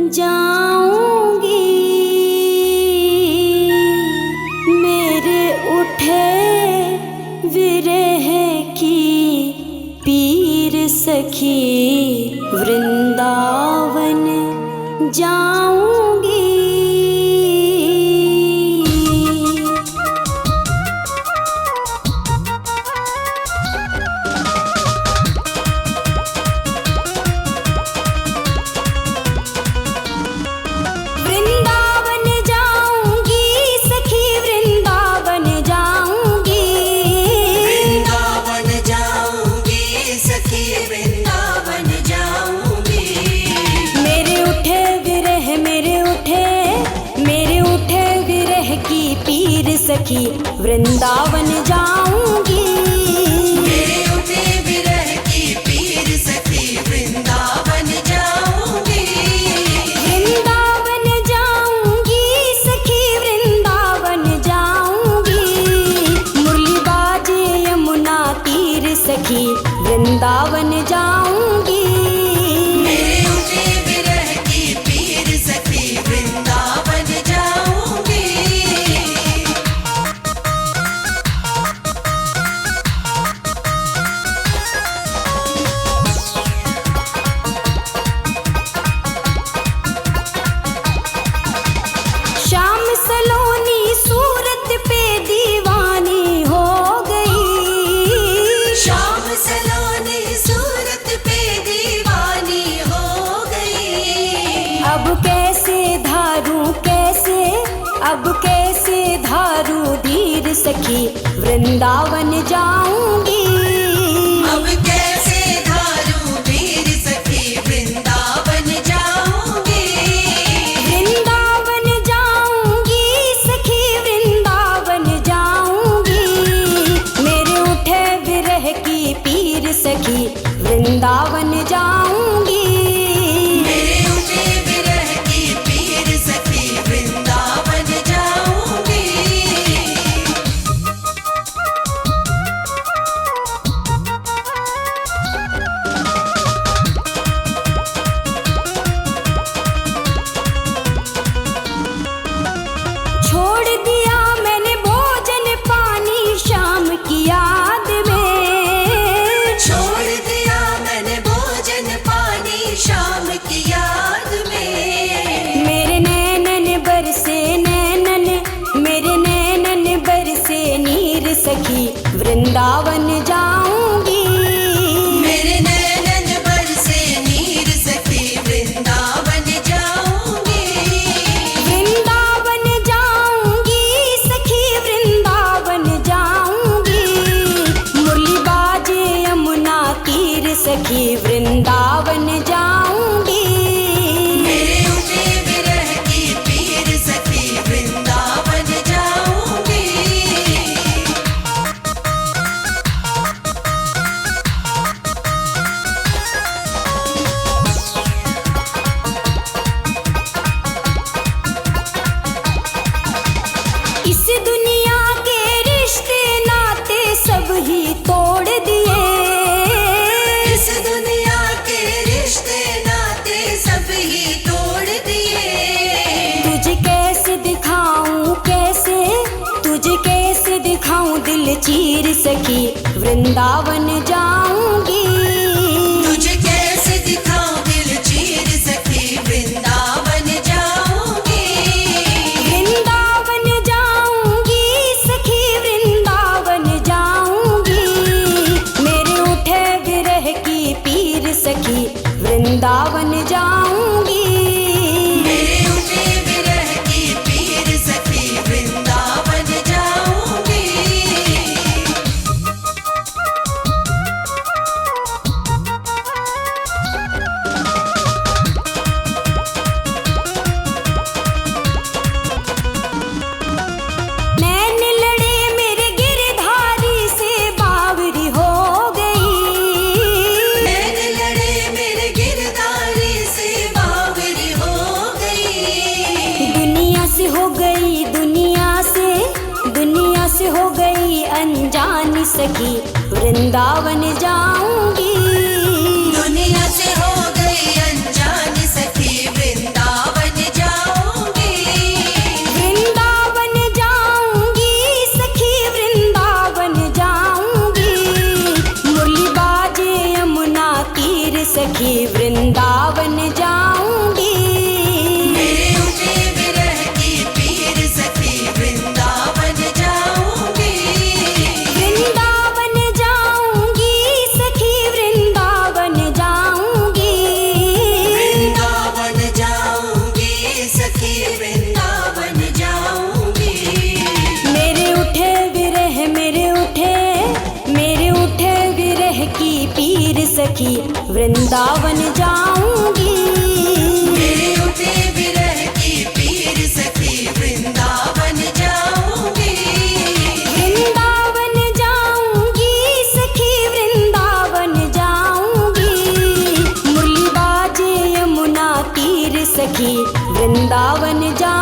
जाऊंगी मेरे उठे विरह की पीर सखी वृंदावन जाऊंगी। सखी वृंदावन जाऊंगी मेरे उठे विरह की पीर सखी वृंदावन जाऊंगी। वृंदावन जाऊंगी सखी वृंदावन जाऊंगी। मुरली बाजे यमुना तीर सखी वृंदावन जाऊंगी। मेरे उठे विरह की पीर सखी वृंदावन जाऊंगी। शाम सलोनी सूरत पे दीवानी हो गई। शाम सलोनी सूरत पे दीवानी हो गई। अब कैसे धारू धीर सखी वृंदावन जाऊंगी। अब कैसे धारू धीर सखी वृंदावन जाऊंगी। वृंदावन जाऊंगी सखी वृंदावन जाऊंगी। मेरे उठे विरह की पीर सखी वृंदावन जाऊंगी। मेरे उठे विरह की पीर सखी वृंदावन जाऊंगी। छोड़ दिया मैंने भोजन पानी शाम की याद में। छोड़ दिया मैंने भोजन पानी शाम की याद में। मेरे नैनन बरसे नीर सखी वृंदावन जाऊंगी। मेरे नैनन बरसे नीर सखी वृंदावन जाऊंगी। वृंदावन जाऊंगी सखी वृंदावन जाऊंगी। मुरली बाजे यमुना तीर सखी वृंदावन जाऊंगी। मेरे उठे विरह की पीर सखी वृंदावन जाऊंगी। इस दुनिया के रिश्ते नाते सब ही तोड़ दिए। इस दुनिया के रिश्ते नाते सब ही तोड़ दिए। तुझे कैसे दिखाऊं दिल चीर सखी वृंदावन जाऊंगी। तुझे कैसे दिखाऊं दिल चीर सखी वृंदावन जाऊंगी। वृंदावन जाऊंगी सखी वृंदावन जाऊंगी। मेरे उठे विरह की पीर सखी वृंदावन जाऊंगी। मेरे उठे विरह की पीर सखी वृंदावन जाऊंगी। नैन लड़े मेरे गिरधारी से बावरी हो गई। नैन लड़े मेरे गिरधारी से बावरी हो गई। दुनिया से हो गई अनजान सखी वृंदावन जाऊंगी। दुनिया से हो गई अनजान सखी वृंदावन सखी वृंदावन जाऊंगी। मेरे उठे विरह की पीर सखी वृंदावन जाऊंगी। वृंदावन जाऊंगी सखी वृंदावन जाऊंगी। मुरली बाजे यमुना तीर सखी वृंदावन जा